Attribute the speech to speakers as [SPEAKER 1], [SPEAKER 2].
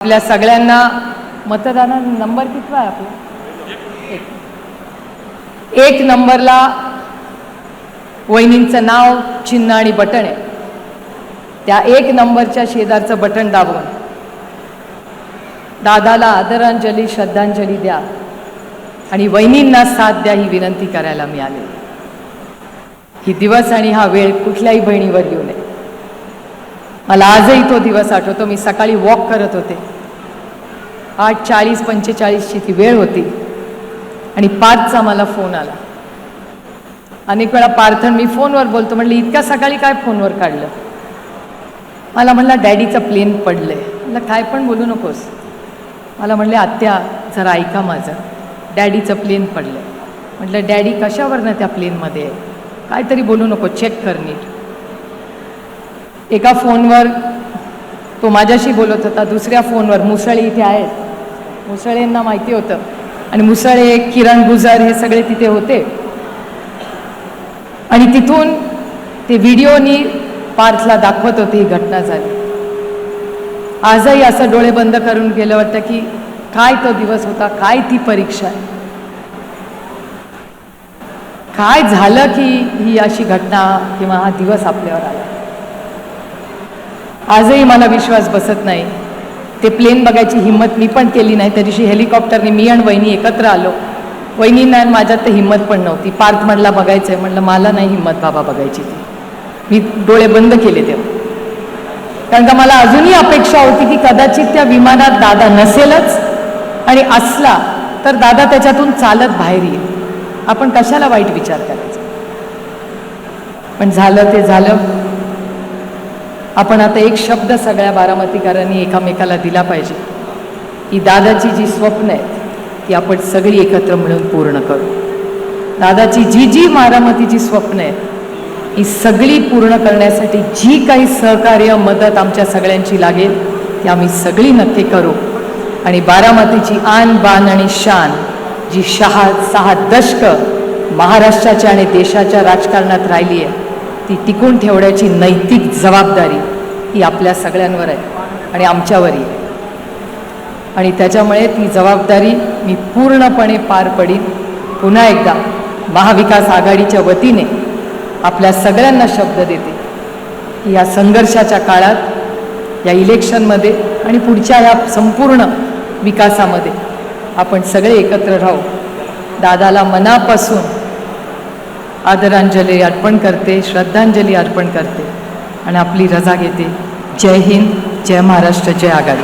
[SPEAKER 1] आपल्या सगळ्यांना मतदानाचा नंबर किती आहे आपला? एक नंबरला वहिनींचं नाव, चिन्ह आणि बटन आहे. त्या एक नंबरच्या शेजारचं बटन दाबून दादाला आदरांजली श्रद्धांजली द्या आणि वहिनींना साथ द्या ही विनंती करायला मी आले. ही दिवस आणि हा वेळ कुठल्याही बहिणीवर येऊ नये. मला आजही तो दिवस आठवतो. मी सकाळी वॉक करत होते. 8:40-45ची ती वेळ होती आणि 5चा मला फोन आला. अनेक वेळा पार्थन मी फोनवर बोलतो. म्हटलं इतक्या सकाळी काय फोनवर काढलं? मला म्हणलं डॅडीचं प्लेन पडलंय. म्हटलं काय पण बोलू नकोस. मला म्हणले आत्या जरा ऐका माझं, डॅडीचं प्लेन पडलंय. म्हटलं डॅडी कशावरनं त्या प्लेनमध्ये आहे? काहीतरी बोलू नको, चेक कर नीट. एका फोनवर तो माझ्याशी बोलत होता, दुसऱ्या फोनवर मुसळे इथे आहेत, मुसळेंना माहिती होतं आणि मुसळे, किरण गुजर हे सगळे तिथे होते आणि तिथून ते व्हिडिओनी पार्थला दाखवत होते ही घटना झाली. आजही असं डोळे बंद करून गेलं वाटतं की काय तो दिवस होता, काय ती परीक्षा आहे, काय झालं की ही अशी घटना किंवा हा दिवस आपल्यावर आला. आजही मला विश्वास बसत नाही. ते प्लेन बघायची हिंमत मी पण केली नाही. त्या दिवशी हेलिकॉप्टरने मी आणि वहिनी एकत्र आलो. वहिनींना माझ्यात तर हिंमत पण नव्हती. पार्थ म्हणला बघायचं आहे. म्हणलं मला नाही हिंमत बाबा बघायची ती. मी डोळे बंद केले तेव्हा. कारण का मला अजूनही अपेक्षा होती की कदाचित त्या विमानात दादा नसेलच आणि असला तर दादा त्याच्यातून चालत बाहेर येईल. आपण कशाला वाईट विचार करायचा. पण झालं ते झालं. आपण आता एक शब्द सगळ्या बारामतीकरांनी एकामेकाला दिला पाहिजे की दादाची जी स्वप्न आहेत ती आपण सगळी एकत्र मिळून पूर्ण करू. दादाची जी बारामतीची स्वप्न आहेत ही सगळी पूर्ण करण्यासाठी जी काही सहकार्य मदत आमच्या सगळ्यांची लागेल ती आम्ही सगळी नक्की करू आणि बारामतीची आन बान आणि शान जी 6 दशक महाराष्ट्राच्या आणि देशाच्या राजकारणात राहिली आहे ती टिकून ठेवण्याची नैतिक जबाबदारी ही आपल्या सगळ्यांवर आहे आणि आमच्यावरही आहे. आणि त्याच्यामुळे ती जबाबदारी मी पूर्णपणे पार पडीन. पुन्हा एकदा महाविकास आघाडीच्या वतीने आपल्या सगळ्यांना शब्द देते की या संघर्षाच्या काळात, या इलेक्शनमध्ये आणि पुढच्या या संपूर्ण विकासामध्ये आपण सगळे एकत्र राहू. दादाला मनापासून आदरांजली अर्पण करते, श्रद्धांजली अर्पण करते आणि आपली रजा घेते. जय हिंद, जय महाराष्ट्र, जय आघाडी.